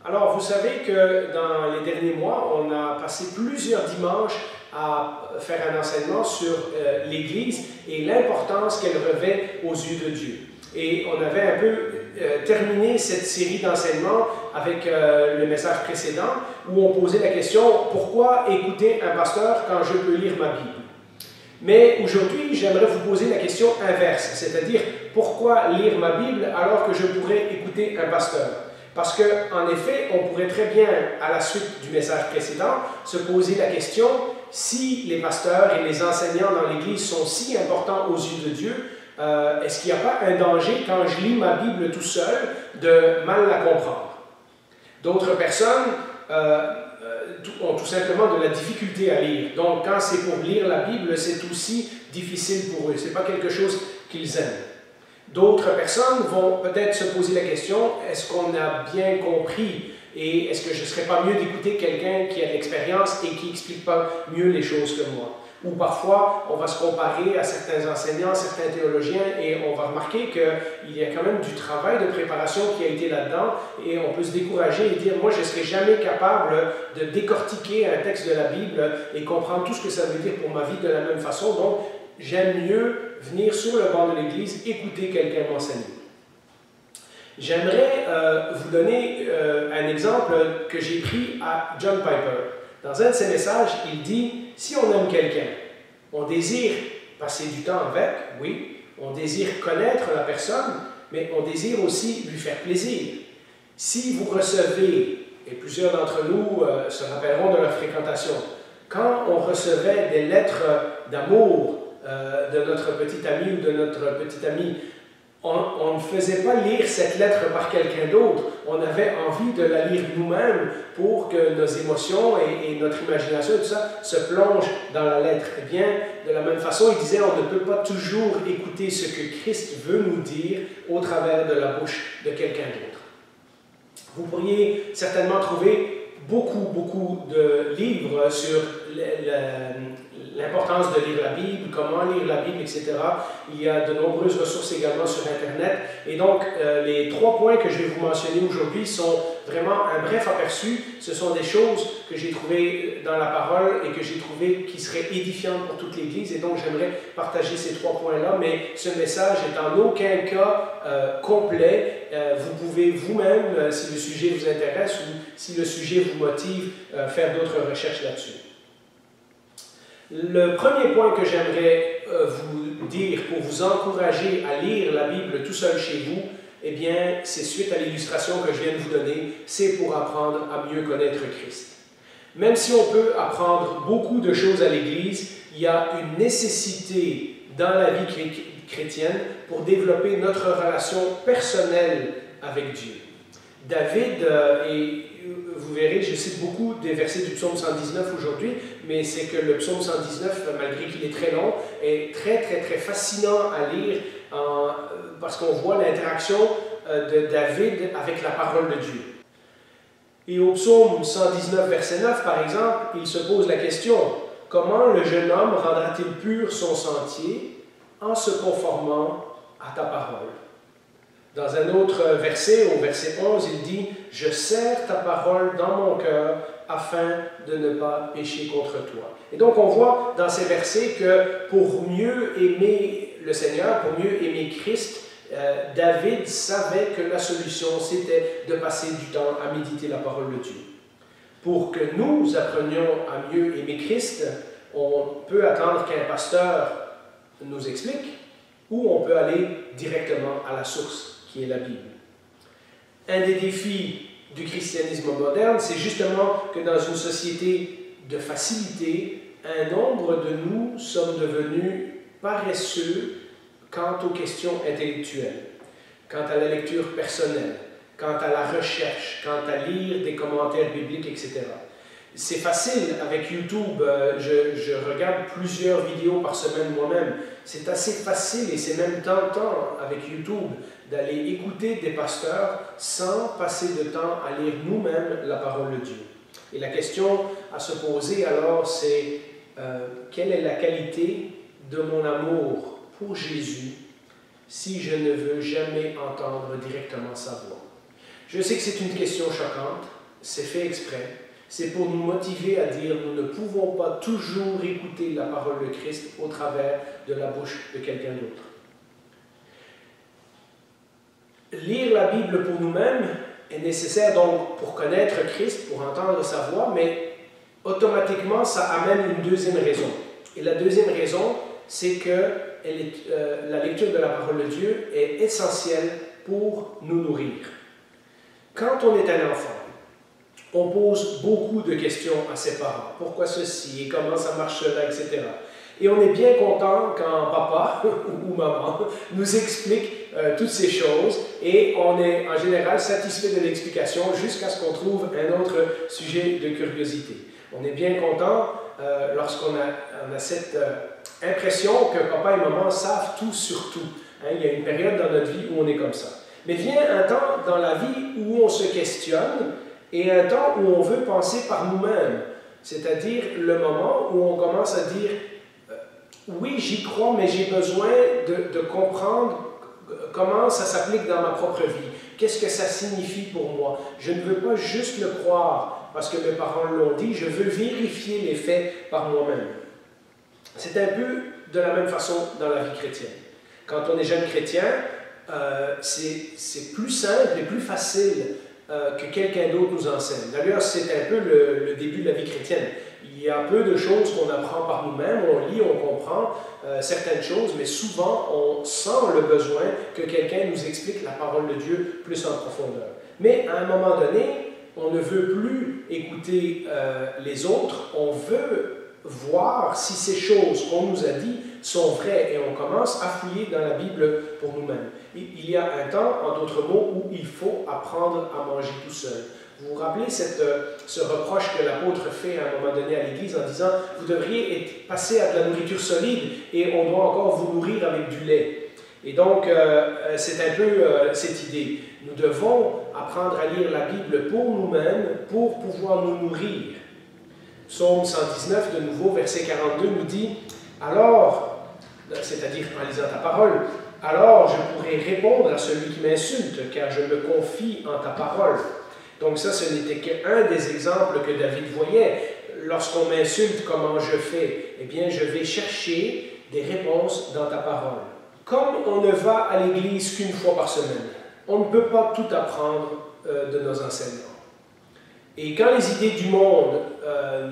Alors, vous savez que dans les derniers mois, on a passé plusieurs dimanches à faire un enseignement sur l'Église et l'importance qu'elle revêt aux yeux de Dieu. Et on avait un peu terminé cette série d'enseignements avec le message précédent où on posait la question « Pourquoi écouter un pasteur quand je peux lire ma Bible ?» Mais aujourd'hui, j'aimerais vous poser la question inverse, c'est-à-dire « Pourquoi lire ma Bible alors que je pourrais écouter un pasteur ?» Parce qu'en effet, on pourrait très bien, à la suite du message précédent, se poser la question si les pasteurs et les enseignants dans l'Église sont si importants aux yeux de Dieu, est-ce qu'il n'y a pas un danger quand je lis ma Bible tout seul de mal la comprendre? D'autres personnes ont tout simplement de la difficulté à lire. Donc, quand c'est pour lire la Bible, c'est aussi difficile pour eux. Ce n'est pas quelque chose qu'ils aiment. D'autres personnes vont peut-être se poser la question, est-ce qu'on a bien compris et est-ce que je ne serais pas mieux d'écouter quelqu'un qui a de l'expérience et qui n'explique pas mieux les choses que moi? Ou parfois, on va se comparer à certains enseignants, certains théologiens et on va remarquer qu'il y a quand même du travail de préparation qui a été là-dedans et on peut se décourager et dire, moi je ne serai jamais capable de décortiquer un texte de la Bible et comprendre tout ce que ça veut dire pour ma vie de la même façon, donc j'aime mieux venir sur le banc de l'Église, écouter quelqu'un m'enseigner. J'aimerais vous donner un exemple que j'ai pris à John Piper. Dans un de ses messages, il dit, si on aime quelqu'un, on désire passer du temps avec, oui, on désire connaître la personne, mais on désire aussi lui faire plaisir. Si vous recevez, et plusieurs d'entre nous se rappelleront de leur fréquentation, quand on recevait des lettres d'amour de notre petit ami ou de notre petite amie, on ne faisait pas lire cette lettre par quelqu'un d'autre. On avait envie de la lire nous-mêmes pour que nos émotions et notre imagination et tout ça se plongent dans la lettre. Eh bien, de la même façon, il disait, on ne peut pas toujours écouter ce que Christ veut nous dire au travers de la bouche de quelqu'un d'autre. Vous pourriez certainement trouver beaucoup de livres sur l'importance de lire la Bible, comment lire la Bible, etc. Il y a de nombreuses ressources également sur Internet. Et donc, les 3 points que je vais vous mentionner aujourd'hui sont vraiment un bref aperçu. Ce sont des choses que j'ai trouvées dans la parole et que j'ai trouvées qui seraient édifiantes pour toute l'Église. Et donc, j'aimerais partager ces 3 points-là. Mais ce message est en aucun cas complet. Vous pouvez vous-même, si le sujet vous intéresse ou si le sujet vous motive, faire d'autres recherches là-dessus. Le premier point que j'aimerais vous dire pour vous encourager à lire la Bible tout seul chez vous, eh bien, c'est suite à l'illustration que je viens de vous donner, c'est pour apprendre à mieux connaître Christ. Même si on peut apprendre beaucoup de choses à l'Église, il y a une nécessité dans la vie chrétienne pour développer notre relation personnelle avec Dieu. David, et vous verrez, je cite beaucoup des versets du psaume 119 aujourd'hui, mais c'est que le psaume 119, malgré qu'il est très long, est très fascinant à lire parce qu'on voit l'interaction de David avec la parole de Dieu. Et au psaume 119, verset 9, par exemple, il se pose la question, comment le jeune homme rendra-t-il pur son sentier en se conformant à ta parole? Dans un autre verset, au verset 11, il dit « Je serre ta parole dans mon cœur afin de ne pas pécher contre toi. » Et donc on voit dans ces versets que pour mieux aimer le Seigneur, pour mieux aimer Christ, David savait que la solution c'était de passer du temps à méditer la parole de Dieu. Pour que nous apprenions à mieux aimer Christ, on peut attendre qu'un pasteur nous explique ou on peut aller directement à la source qui est la Bible. Un des défis du christianisme moderne, c'est justement que dans une société de facilité, un nombre de nous sommes devenus paresseux quant aux questions intellectuelles, quant à la lecture personnelle, quant à la recherche, quant à lire des commentaires bibliques, etc. C'est facile avec YouTube, je regarde plusieurs vidéos par semaine moi-même. C'est assez facile et c'est même tentant avec YouTube d'aller écouter des pasteurs sans passer de temps à lire nous-mêmes la parole de Dieu. Et la question à se poser alors, c'est quelle est la qualité de mon amour pour Jésus si je ne veux jamais entendre directement sa voix? Je sais que c'est une question choquante, c'est fait exprès. C'est pour nous motiver à dire nous ne pouvons pas toujours écouter la parole de Christ au travers de la bouche de quelqu'un d'autre. Lire la Bible pour nous-mêmes est nécessaire donc pour connaître Christ, pour entendre sa voix, mais automatiquement ça amène une deuxième raison. Et la deuxième raison, c'est que la lecture de la parole de Dieu est essentielle pour nous nourrir. Quand on est un enfant, on pose beaucoup de questions à ses parents. Pourquoi ceci et comment ça marche cela, etc. Et on est bien content quand papa ou maman nous explique toutes ces choses et on est en général satisfait de l'explication jusqu'à ce qu'on trouve un autre sujet de curiosité. On est bien content lorsqu'on a cette impression que papa et maman savent tout sur tout. Hein, il y a une période dans notre vie où on est comme ça. Mais vient un temps dans la vie où on se questionne et un temps où on veut penser par nous-mêmes, c'est-à-dire le moment où on commence à dire oui, j'y crois, mais j'ai besoin de comprendre comment ça s'applique dans ma propre vie. Qu'est-ce que ça signifie pour moi? Je ne veux pas juste le croire parce que mes parents l'ont dit, je veux vérifier les faits par moi-même. C'est un peu de la même façon dans la vie chrétienne. Quand on est jeune chrétien, c'est plus simple et plus facile que quelqu'un d'autre nous enseigne. D'ailleurs, c'est un peu le début de la vie chrétienne. Il y a peu de choses qu'on apprend par nous-mêmes, on lit, on comprend certaines choses, mais souvent on sent le besoin que quelqu'un nous explique la parole de Dieu plus en profondeur. Mais à un moment donné, on ne veut plus écouter les autres, on veut voir si ces choses qu'on nous a dit sont vraies et on commence à fouiller dans la Bible pour nous-mêmes. Il y a un temps, en d'autres mots, où il faut apprendre à manger tout seul. Vous vous rappelez ce reproche que l'apôtre fait à un moment donné à l'Église en disant « Vous devriez passer à de la nourriture solide et on doit encore vous nourrir avec du lait. » Et donc, c'est un peu cette idée. Nous devons apprendre à lire la Bible pour nous-mêmes, pour pouvoir nous nourrir. Psaume 119, de nouveau, verset 42, nous dit « Alors, c'est-à-dire en lisant ta parole, alors je pourrai répondre à celui qui m'insulte, car je me confie en ta parole. » Donc ça, ce n'était qu'un des exemples que David voyait. Lorsqu'on m'insulte, comment je fais? Eh bien, je vais chercher des réponses dans ta parole. Comme on ne va à l'église qu'une fois par semaine, on ne peut pas tout apprendre de nos enseignants. Et quand les idées du monde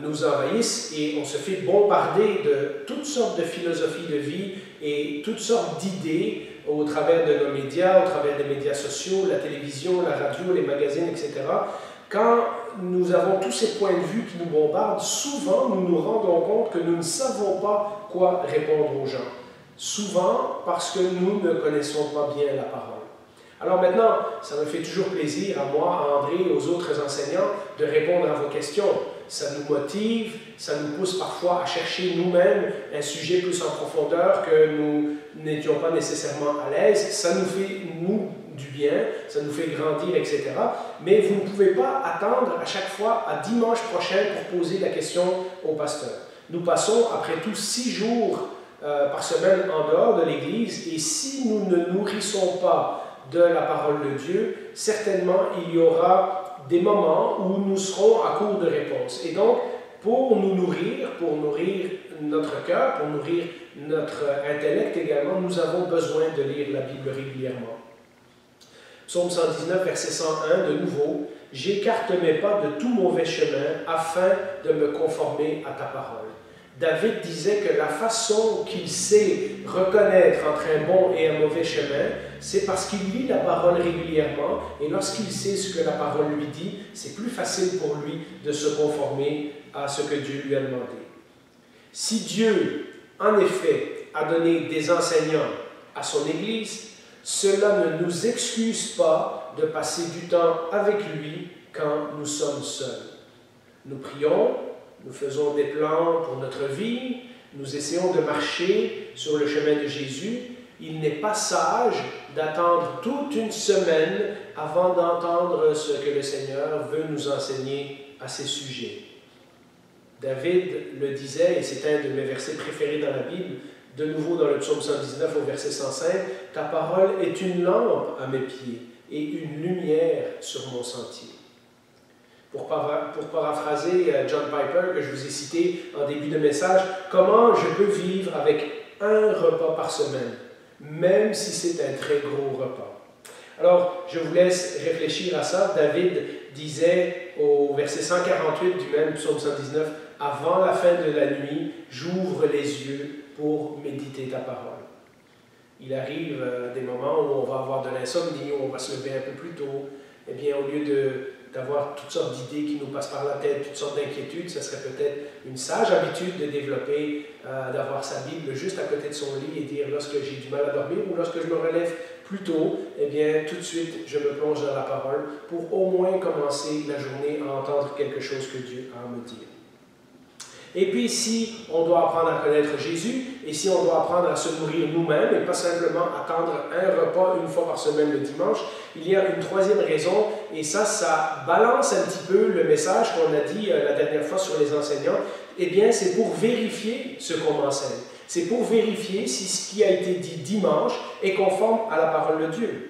nous envahissent et on se fait bombarder de toutes sortes de philosophies de vie et toutes sortes d'idées au travers de nos médias, au travers des médias sociaux, la télévision, la radio, les magazines, etc., quand nous avons tous ces points de vue qui nous bombardent, souvent nous nous rendons compte que nous ne savons pas quoi répondre aux gens. Souvent parce que nous ne connaissons pas bien la parole. Alors maintenant, ça me fait toujours plaisir à moi, à André et aux autres enseignants de répondre à vos questions. Ça nous motive, ça nous pousse parfois à chercher nous-mêmes un sujet plus en profondeur que nous n'étions pas nécessairement à l'aise. Ça nous fait, nous, du bien, ça nous fait grandir, etc. Mais vous ne pouvez pas attendre à chaque fois à dimanche prochain pour poser la question au pasteur. Nous passons, après tout, 6 jours par semaine en dehors de l'Église, et si nous ne nourrissons pas de la parole de Dieu, certainement il y aura des moments où nous serons à court de réponses. Et donc, pour nous nourrir, pour nourrir notre cœur, pour nourrir notre intellect également, nous avons besoin de lire la Bible régulièrement. Psaume 119, verset 101, de nouveau, « J'écarte mes pas de tout mauvais chemin afin de me conformer à ta parole. » David disait que la façon qu'il sait reconnaître entre un bon et un mauvais chemin, c'est parce qu'il lit la parole régulièrement et lorsqu'il sait ce que la parole lui dit, c'est plus facile pour lui de se conformer à ce que Dieu lui a demandé. Si Dieu, en effet, a donné des enseignants à son Église, cela ne nous excuse pas de passer du temps avec lui quand nous sommes seuls. Nous prions, nous faisons des plans pour notre vie, nous essayons de marcher sur le chemin de Jésus. Il n'est pas sage d'attendre toute une semaine avant d'entendre ce que le Seigneur veut nous enseigner à ces sujets. David le disait, et c'est un de mes versets préférés dans la Bible, de nouveau dans le psaume 119 au verset 105, « Ta parole est une lampe à mes pieds et une lumière sur mon sentier. Pour paraphraser John Piper, que je vous ai cité en début de message, comment je peux vivre avec un repas par semaine, même si c'est un très gros repas? Alors, je vous laisse réfléchir à ça. David disait au verset 148 du même psaume 119, « Avant la fin de la nuit, j'ouvre les yeux pour méditer ta parole. » Il arrive des moments où on va avoir de l'insomnie, où on va se lever un peu plus tôt. Eh bien, au lieu d'avoir toutes sortes d'idées qui nous passent par la tête, toutes sortes d'inquiétudes, ce serait peut-être une sage habitude de développer, d'avoir sa Bible juste à côté de son lit et dire, lorsque j'ai du mal à dormir ou lorsque je me relève plus tôt, eh bien, tout de suite, je me plonge dans la parole pour au moins commencer la journée à entendre quelque chose que Dieu a à me dire. Et puis, si on doit apprendre à connaître Jésus, et si on doit apprendre à se nourrir nous-mêmes, et pas simplement attendre un repas une fois par semaine le dimanche, il y a une troisième raison, et ça balance un petit peu le message qu'on a dit la dernière fois sur les enseignants. Eh bien, c'est pour vérifier ce qu'on enseigne. C'est pour vérifier si ce qui a été dit dimanche est conforme à la parole de Dieu.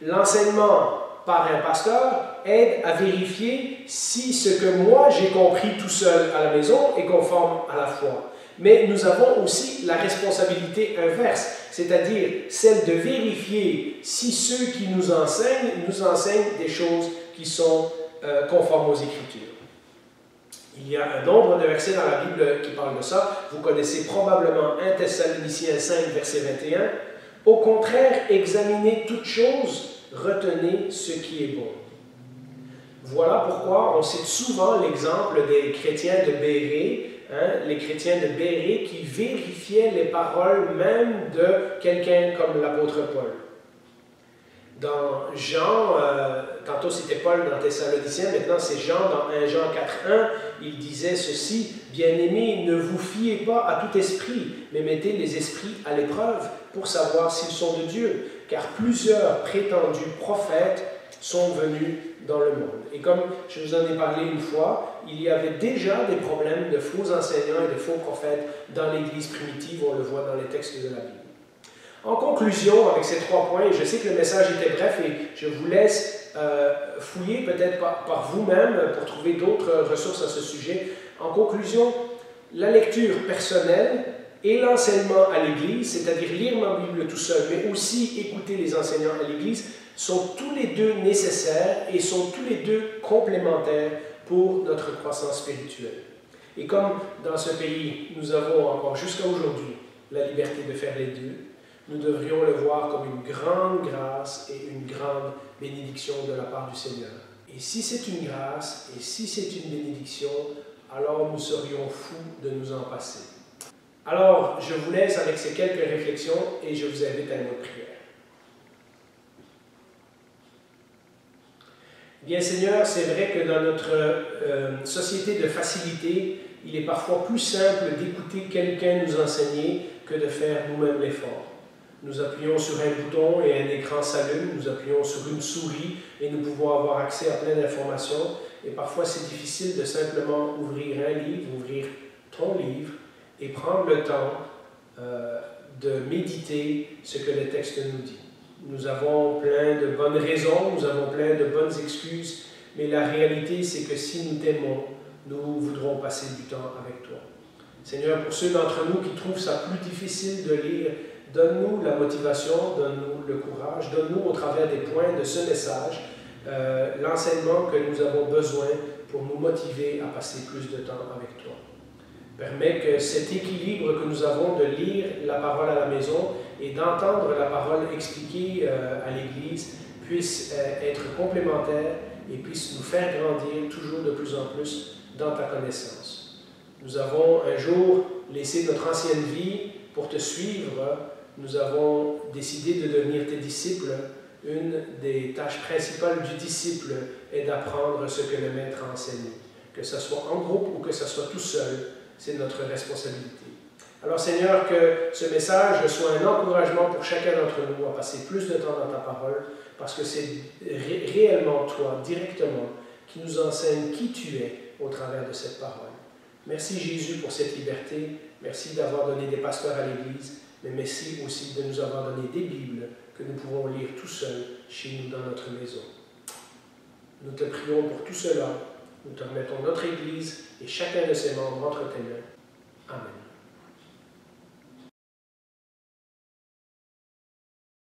L'enseignement par un pasteur aide à vérifier si ce que moi j'ai compris tout seul à la maison est conforme à la foi. Mais nous avons aussi la responsabilité inverse, c'est-à-dire celle de vérifier si ceux qui nous enseignent des choses qui sont conformes aux Écritures. Il y a un nombre de versets dans la Bible qui parlent de ça. Vous connaissez probablement 1 Thessaloniciens 5, verset 21. « Au contraire, examinez toutes choses, retenez ce qui est bon. » Voilà pourquoi on cite souvent l'exemple des chrétiens de Bérée, les chrétiens de Bérée qui vérifiaient les paroles même de quelqu'un comme l'apôtre Paul. Dans Jean, tantôt c'était Paul dans Thessaloniciens, maintenant c'est Jean dans 1 Jean 4.1, il disait ceci, « Bien-aimés, ne vous fiez pas à tout esprit, mais mettez les esprits à l'épreuve pour savoir s'ils sont de Dieu, car plusieurs prétendus prophètes sont venus dans le monde. » Et comme je vous en ai parlé une fois, il y avait déjà des problèmes de faux enseignants et de faux prophètes dans l'Église primitive, on le voit dans les textes de la Bible. En conclusion, avec ces 3 points, je sais que le message était bref et je vous laisse fouiller peut-être par vous-même pour trouver d'autres ressources à ce sujet. En conclusion, la lecture personnelle et l'enseignement à l'Église, c'est-à-dire lire ma Bible tout seul, mais aussi écouter les enseignants à l'Église, sont tous les deux nécessaires et sont tous les deux complémentaires pour notre croissance spirituelle. Et comme dans ce pays, nous avons encore jusqu'à aujourd'hui la liberté de faire les deux, nous devrions le voir comme une grande grâce et une grande bénédiction de la part du Seigneur. Et si c'est une grâce et si c'est une bénédiction, alors nous serions fous de nous en passer. Alors, je vous laisse avec ces quelques réflexions et je vous invite à une prière. Bien Seigneur, c'est vrai que dans notre société de facilité, il est parfois plus simple d'écouter quelqu'un nous enseigner que de faire nous-mêmes l'effort. Nous appuyons sur un bouton et un écran s'allume, nous appuyons sur une souris et nous pouvons avoir accès à plein d'informations. Et parfois c'est difficile de simplement ouvrir un livre, ouvrir ton livre et prendre le temps de méditer ce que le texte nous dit. Nous avons plein de bonnes raisons, nous avons plein de bonnes excuses, mais la réalité c'est que si nous t'aimons, nous voudrons passer du temps avec toi. Seigneur, pour ceux d'entre nous qui trouvent ça plus difficile de lire, donne-nous la motivation, donne-nous le courage, donne-nous au travers des points de ce message l'enseignement que nous avons besoin pour nous motiver à passer plus de temps avec toi. Permets que cet équilibre que nous avons de lire la parole à la maison et d'entendre la parole expliquée à l'Église puisse être complémentaire et puisse nous faire grandir toujours de plus en plus dans ta connaissance. Nous avons un jour laissé notre ancienne vie pour te suivre. Nous avons décidé de devenir tes disciples. Une des tâches principales du disciple est d'apprendre ce que le maître a enseigné. Que ce soit en groupe ou que ce soit tout seul, c'est notre responsabilité. Alors Seigneur, que ce message soit un encouragement pour chacun d'entre nous à passer plus de temps dans ta parole, parce que c'est réellement toi, directement, qui nous enseigne qui tu es au travers de cette parole. Merci Jésus pour cette liberté. Merci d'avoir donné des pasteurs à l'Église, mais merci aussi de nous avoir donné des Bibles que nous pouvons lire tout seuls chez nous dans notre maison. Nous te prions pour tout cela. Nous te remettons notre Église et chacun de ses membres entre tes mains. Amen.